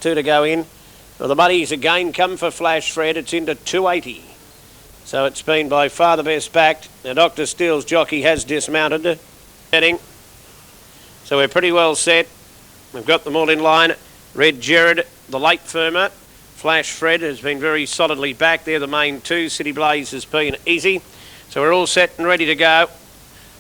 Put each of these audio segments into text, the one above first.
last two to go in. Well, the money's again come for Flash Fred. It's into 280. So it's been by far the best backed. Now Dr. Steele's jockey has dismounted. Heading. So we're pretty well set. We've got them all in line. Red Jared, the late firmer. Flash Fred has been very solidly back there. The main two. City Blaze has been easy. So we're all set and ready to go.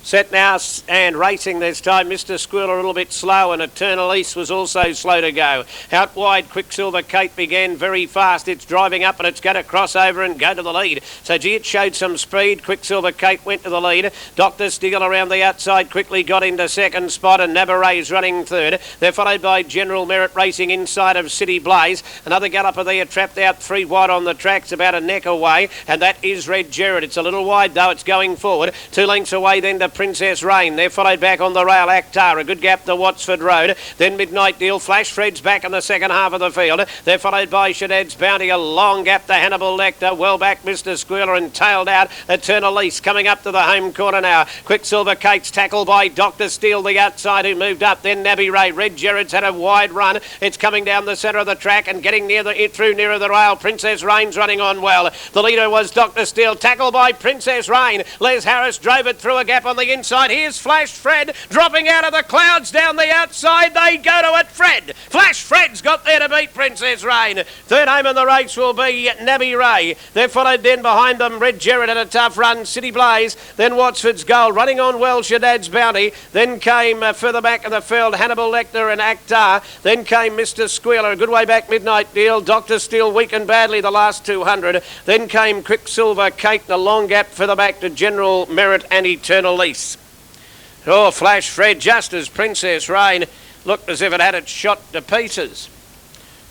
Set now and racing this time. Mr. Squealer a little bit slow, and Eternal East was also slow to go. Out wide, Quicksilver Kate began very fast. It's driving up and it's going to cross over and go to the lead. So gee, it showed some speed. Quicksilver Kate went to the lead. Dr. Steele around the outside quickly got into second spot, and Navarre's running third. They're followed by General Merit racing inside of City Blaze. Another galloper there trapped out 3 wide on the tracks, about a neck away, and that is Red Jared. It's a little wide though. It's going forward. 2 lengths away then to Princess Rain. They're followed back on the rail. Actar, a good gap to Wattsford Road. Then Midnight Deal. Flash Fred's back in the second half of the field. They're followed by Shadad's Bounty. A long gap to Hannibal Lecter. Well back Mr. Squealer, and tailed out Eternal East. Coming up to the home corner now. Quicksilver Kate's tackled by Dr. Steele, the outside, who moved up. Then Nabby Ray. Red Jared's had a wide run. It's coming down the centre of the track and getting nearer the rail. Princess Rain's running on well. The leader was Dr. Steele, tackled by Princess Rain. Les Harris drove it through a gap on the inside. Here's Flash Fred dropping out of the clouds down the outside. They go to it. Flash Fred's got there to beat Princess Rain. Third home in the race will be Nabby Ray. They're followed then behind them. Red Jared had a tough run. City Blaze. Then Wattsford's Goal. Running on well, Shadad's Bounty. Then came further back in the field Hannibal Lecter and Actar. Then came Mr. Squealer. A good way back Midnight Deal. Dr. Steele weakened badly the last 200. Then came Quicksilver Kate. And a long gap further back to General Merit and Eternal Lease. Oh, Flash Fred, just as Princess Rain looked as if it had it shot to pieces.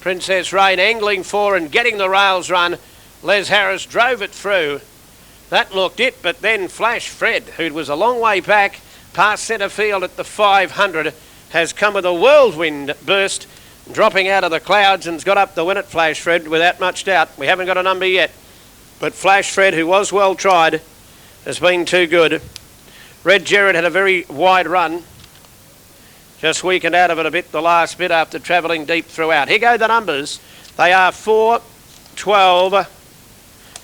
Princess Rain angling for and getting the rails run. Les Harris drove it through. That looked it, but then Flash Fred, who was a long way back, past centre field at the 500, has come with a whirlwind burst, dropping out of the clouds, and's got up the win at Flash Fred without much doubt. We haven't got a number yet, but Flash Fred, who was well tried, has been too good. Red Jared had a very wide run. Just weakened out of it a bit the last bit after travelling deep throughout. Here go the numbers. They are 4, 12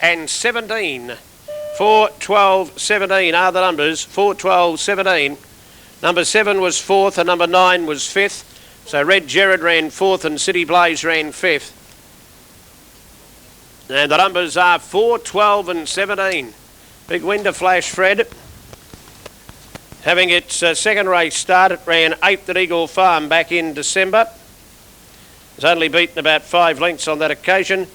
and 17. 4, 12, 17 are the numbers. 4, 12, 17. Number 7 was 4th and number 9 was 5th. So Red Jared ran 4th and City Blaze ran 5th. And the numbers are 4, 12 and 17. Big win to Flash Fred. Having its second race start, it ran 8th at Eagle Farm back in December. It was only beaten about 5 lengths on that occasion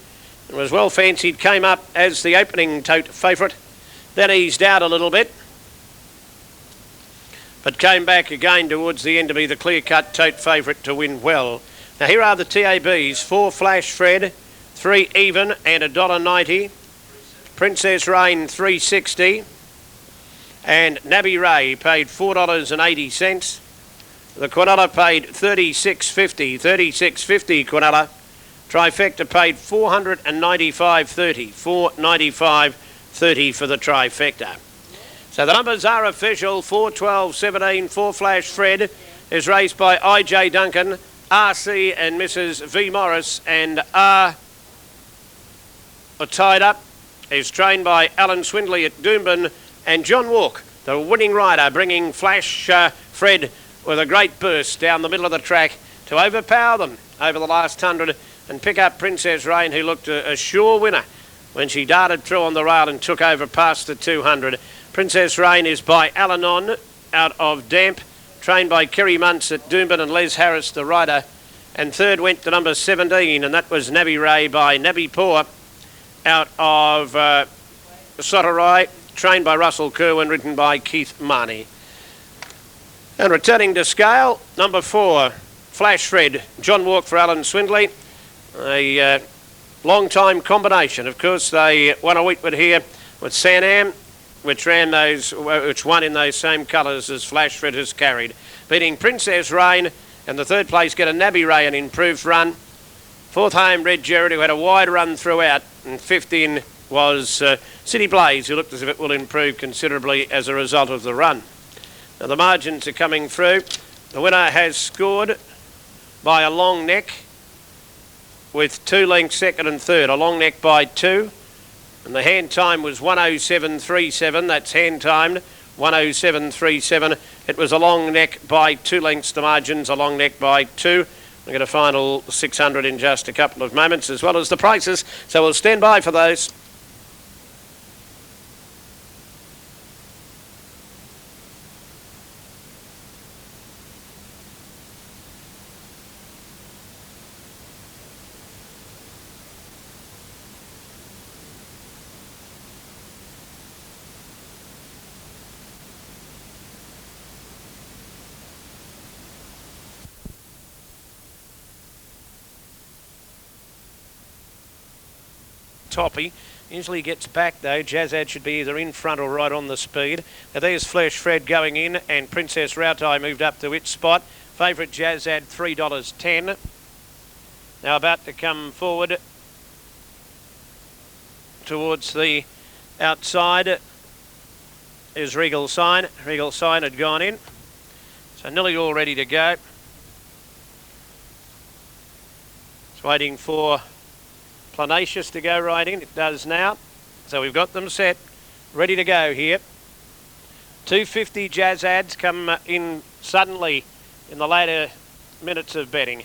and was well fancied. Came up as the opening tote favourite. Then eased out a little bit, but came back again towards the end to be the clear-cut tote favourite to win well. Now here are the TABs. 4 Flash Fred, 3 Even and $1.90. Princess Rain $3.60. And Nabby Ray paid $4.80. The Quinella paid $36.50. $36.50 Quinella. Trifecta paid $495.30. $495.30 for the trifecta. So the numbers are official. 4, 12, 17. 4 Flash Fred is raced by IJ Duncan, RC and Mrs. V Morris, and R tied up is trained by Alan Swindley at Doomben, and Jon Walk, the winning rider, bringing Flash Fred with a great burst down the middle of the track to overpower them over the last 100 and pick up Princess Rain, who looked a sure winner when she darted through on the rail and took over past the 200. Princess Rain is by Alanon out of Damp, trained by Kerry Muntz at Doomben and Les Harris, the rider. And third went to number 17, and that was Nabby Ray by Nabby Poor out of Soterai, trained by Russell Kerwin, written by Keith Marnie. And returning to scale, number 4, Flash Fred, Jon Walk for Alan Swindley. A long-time combination. Of course, they won a Wheatwood here with Sanam, which won in those same colours as Flash Fred has carried, beating Princess Rain, and the third place get a Nabby Ray, an improved run. Fourth home, Red Jared, who had a wide run throughout, and fifth in was City Blaze, who looked as if it will improve considerably as a result of the run. Now the margins are coming through. The winner has scored by a long neck, with 2 lengths second and third. A long neck by 2. And the hand time was 107.37. That's hand timed 107.37. It was a long neck by 2 lengths to margins, a long neck by 2. We'll get a final 600 in just a couple of moments, as well as the prices. So we'll stand by for those. Toppy usually gets back though. Jazzad should be either in front or right on the speed. Now there's Flash Fred going in, and Princess Rautai moved up to its spot. Favourite Jazzad $3.10. Now about to come forward towards the outside is Regal Sign. Regal Sign had gone in, so nearly all ready to go. It's waiting for Planacious to go right in. It does now. So we've got them set, ready to go here. 250 Jazzads come in suddenly in the later minutes of betting.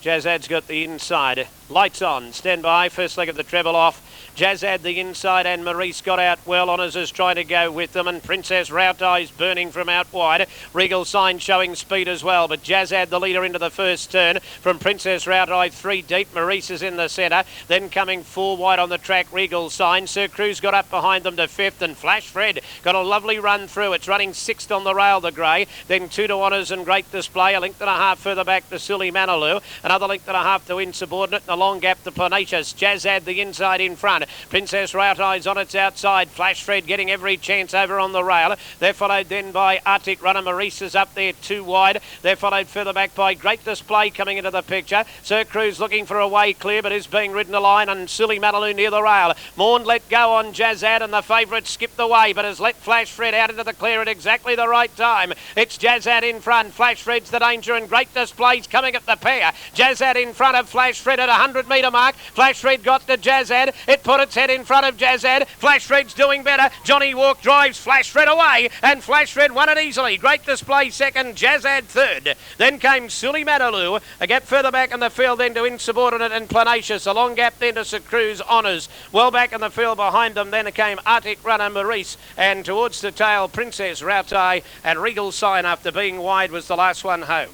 Jazzad's got the inside. Lights on. Stand by. First leg of the treble off. Jazzad the inside, and Maurice got out well. Honours is trying to go with them, and Princess Rautai's burning from out wide. Regal Sign showing speed as well, but Jazzad the leader into the first turn from Princess Rautai 3 deep. Maurice is in the centre. Then coming 4 wide on the track, Regal Sign. Sir Cruz got up behind them to 5th, and Flash Fred got a lovely run through. It's running 6th on the rail, the grey. Then 2 to Honours and Great Display. A length and a half further back to Silly Manilu. Another length and a half to Insubordinate. And a long gap to Planacious. Jazzad the inside in front. Princess Rautai's on its outside. Flash Fred getting every chance over on the rail. They're followed then by Arctic Runner. Maurice is up there 2 wide. They're followed further back by Great Display coming into the picture. Sir Cruz looking for a way clear, but is being ridden a line, and Silly Manilu near the rail. Morn let go on Jazzad, and the favourite skipped the way, but has let Flash Fred out into the clear at exactly the right time. It's Jazzad in front. Flash Fred's the danger, and Great Display's coming at the pair. Jazzad in front of Flash Fred at 100 metre mark. Flash Fred got to Jazzad. It put its head in front of Jazzad. Flash Fred's doing better. Johnny Walk drives Flash Fred away, and Flash Fred won it easily. Great Display second, Jazzad third. Then came Silly Manilu. A gap further back in the field then to Insubordinate and Planacious. A long gap then to Sir Cruz Honours. Well back in the field behind them then came Arctic Runner Maurice, and towards the tail Princess Rautai, and Regal Sign after being wide was the last one home.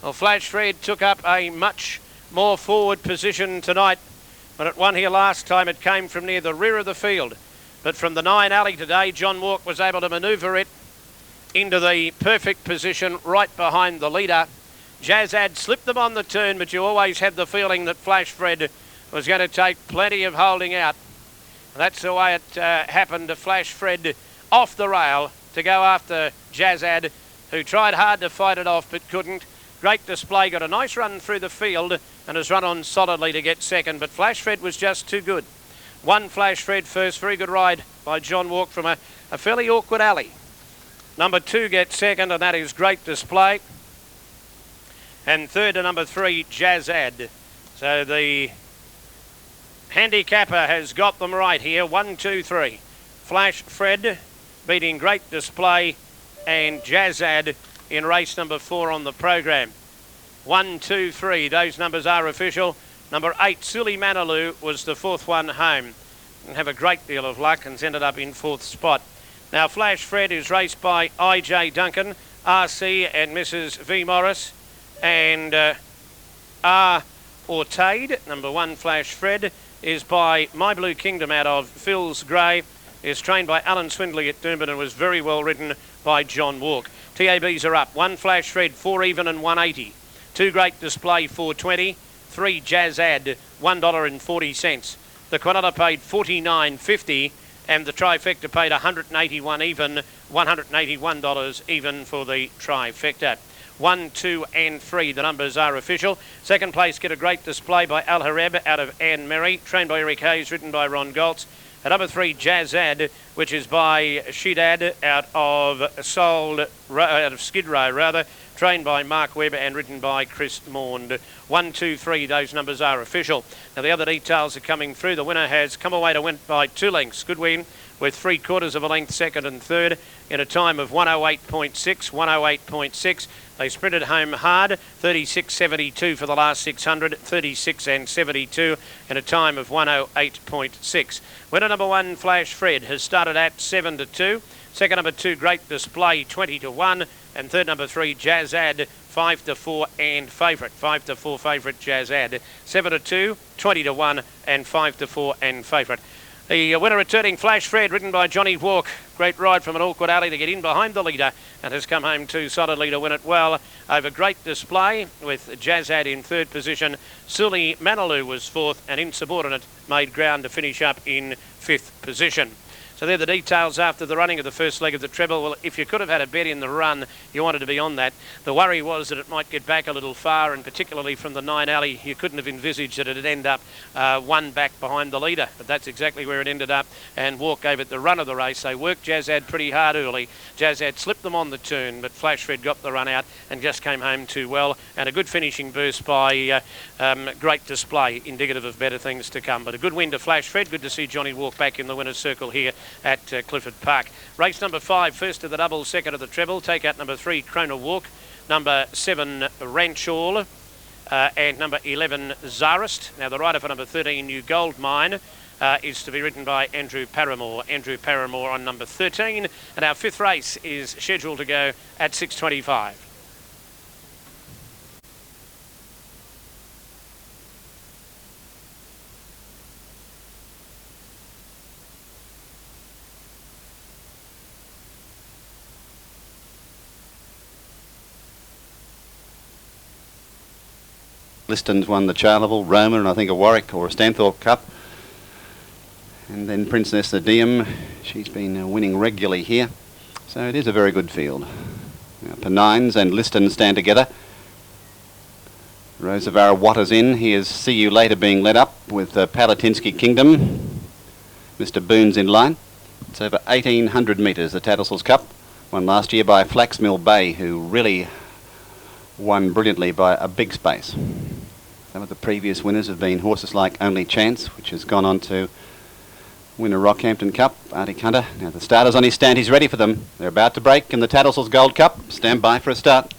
Well, Flash Fred took up a much more forward position tonight. When it won here last time, it came from near the rear of the field. But from the 9 alley today, Jon Walk was able to manoeuvre it into the perfect position right behind the leader. Jazzad slipped them on the turn, but you always had the feeling that Flash Fred was going to take plenty of holding out. And that's the way it happened to Flash Fred off the rail to go after Jazzad, who tried hard to fight it off but couldn't. Great Display got a nice run through the field and has run on solidly to get second, but Flash Fred was just too good. One Flash Fred first, very good ride by Jon Walk from a fairly awkward alley. Number 2 gets second, and that is Great Display. And third to number 3, Jazzad. So the handicapper has got them right here. 1, 2, 3. Flash Fred beating Great Display and Jazzad in race number 4 on the program. 1, 2, 3. Those numbers are official. Number 8, Silly Manilu, was the 4th one home. And have a great deal of luck and ended up in 4th spot. Now Flash Fred is raced by I.J. Duncan, RC and Mrs. V. Morris, and R. Ortade. Number 1 Flash Fred is by My Blue Kingdom out of Phil's Grey. Is trained by Alan Swindley at Doomben and was very well ridden by Jon Walk. TABs are up. 1 Flash Fred, 4 even and 180. 2 Great Display, 420. 3 Jazzad, $1.40. The Quinella paid $49.50, and the trifecta paid $181 even, $181 even for the trifecta. 1, 2 and 3, the numbers are official. Second place get a Great Display by Al Hareb out of Anne Mary, trained by Eric Hayes, ridden by Ron Goltz. At number 3, Jazzad, which is by Shedad out of Skid Row, trained by Mark Webb and ridden by Chris Maund. 1, 2, 3, those numbers are official. Now the other details are coming through. The winner has come away to win by 2 lengths. Good win with 3/4 of a length second and third in a time of 108.6, 108.6. They sprinted home hard, 36.72 for the last 600, 36 and 72 in a time of 108.6. Winner number 1, Flash Fred, has started at 7 to 2. Second number 2, Great Display, 20 to 1. And third number 3, Jazz Ad, 5 to 4 and favourite. 5 to 4 favourite, Jazz Ad. 7 to 2, 20 to 1 and 5 to 4 and favourite. The winner returning, Flash Fred, ridden by Jon Walk. Great ride from an awkward alley to get in behind the leader and has come home too solidly to win it well over Great Display with Jazzad in third position. Sully Manilu was fourth and Insubordinate made ground to finish up in fifth position. So they're the details after the running of the first leg of the treble. Well, if you could have had a bet in the run, you wanted to be on that. The worry was that it might get back a little far, and particularly from the 9 alley, you couldn't have envisaged that it'd end up one back behind the leader. But that's exactly where it ended up, and Walk gave it the run of the race. They worked Jazzad pretty hard early. Jazzad slipped them on the turn, but Flash Fred got the run out and just came home too well. And a good finishing burst by Great Display, indicative of better things to come. But a good win to Flash Fred. Good to see Jon Walk back in the winner's circle here at Clifford Park. Race number 5, first of the double, second of the treble. Take out number 3, Krona Walk, number 7, Ranchall, and number 11, Czarist. Now the rider for number 13, New Gold Mine, is to be ridden by Andrew Paramore. Andrew Paramore on number 13. And our fifth race is scheduled to go at 6:25. Liston's won the Charleville, Roma, and I think a Warwick or a Stanthorpe Cup. And then Princess Diem, she's been winning regularly here. So it is a very good field. Now, Pennines and Liston stand together. Rosavara Waters in. Here's See You Later being led up with Palatinsky Kingdom. Mr. Boone's in line. It's over 1,800 metres, the Tattersalls Cup. Won last year by Flaxmill Bay, who really won brilliantly by a big space. Some of the previous winners have been horses like Only Chance, which has gone on to win a Rockhampton Cup. Arctic Hunter. Now the starter's on his stand. He's ready for them. They're about to break in the Tattersalls Gold Cup. Stand by for a start.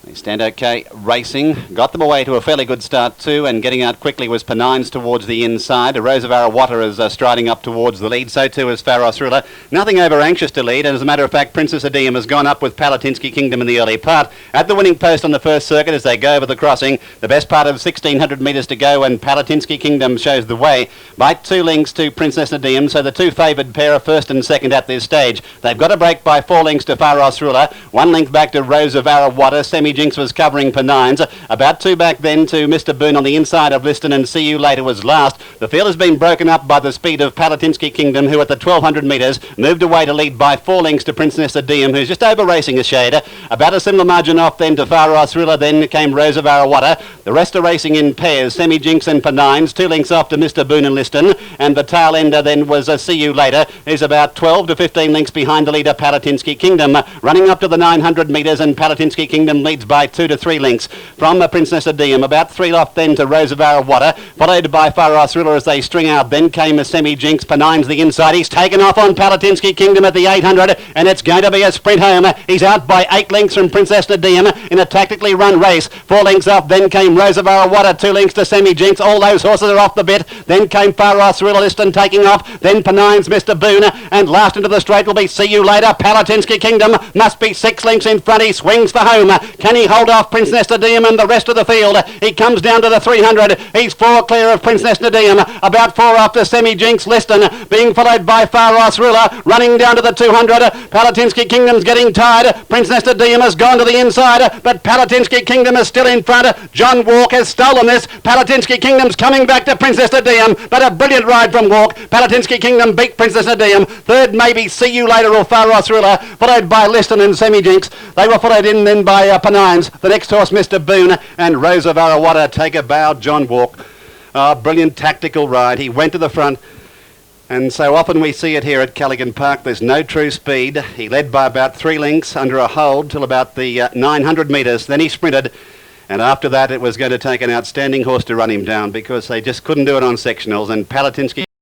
They stand okay, racing. Got them away to a fairly good start too, and getting out quickly was Pennines towards the inside. Rosavara Water is striding up towards the lead, so too is Pharos Ruler. Nothing over anxious to lead, and as a matter of fact, Princess Diem has gone up with Palatinsky Kingdom in the early part. At the winning post on the first circuit as they go over the crossing, the best part of 1,600 metres to go, and Palatinsky Kingdom shows the way by 2 lengths to Princess Diem, so the 2 favoured pair are first and second at this stage. They've got a break by 4 lengths to Pharos Ruler, 1 length back to Rosavara Water. Jinx was covering Pennines. About 2 back then to Mr. Boone on the inside of Liston, and See You Later was last. The field has been broken up by the speed of Palatinsky Kingdom, who at the 1,200 metres moved away to lead by 4 lengths to Princess Diem, who's just over racing a shade. About a similar margin off then to Pharos Ruler, then came Rosavara Water. The rest are racing in pairs, Jinx and Pennines, 2 lengths off to Mr. Boone and Liston, and the tail ender then was See You Later, who's about 12 to 15 lengths behind the leader Palatinsky Kingdom. Running up to the 900 metres, and Palatinsky Kingdom leads by 2 to 3 lengths from Princess Diem. About 3 off then to Rosavara Water, followed by Pharos Ruler as they string out. Then came a Jinx, Pennines the inside. He's taken off on Palatinsky Kingdom at the 800, and it's going to be a sprint home. He's out by 8 lengths from Princess Diem in a tactically run race. 4 lengths off, then came Rosavara Water, 2 lengths to Jinx. All those horses are off the bit. Then came Pharos Ruler, Liston taking off. Then Pennines, Mr. Boone, and last into the straight will be See You Later. Palatinsky Kingdom must be 6 lengths in front. He swings for home. Can he hold off Princess Diem and the rest of the field? He comes down to the 300. He's 4 clear of Princess Diem. About 4 after Jinx, Liston, being followed by Pharos Ruler, running down to the 200. Palatinsky Kingdom's getting tired. Princess Diem has gone to the inside, but Palatinsky Kingdom is still in front. Jon Walk has stolen this. Palatinsky Kingdom's coming back to Princess Diem, but a brilliant ride from Walk. Palatinsky Kingdom beat Princess Diem. Third maybe See You Later or Pharos Ruler, followed by Liston and Jinx. They were followed in then by Pennines. The next horse, Mr. Boone, and Rosavara Water take a bow. Jon Walk. Brilliant tactical ride. He went to the front And so often we see it here at Callaghan Park. There's no true speed. He led by about 3 lengths under a hold till about the 900 metres. Then he sprinted. And after that, it was going to take an outstanding horse to run him down because they just couldn't do it on sectionals. And Palatinsky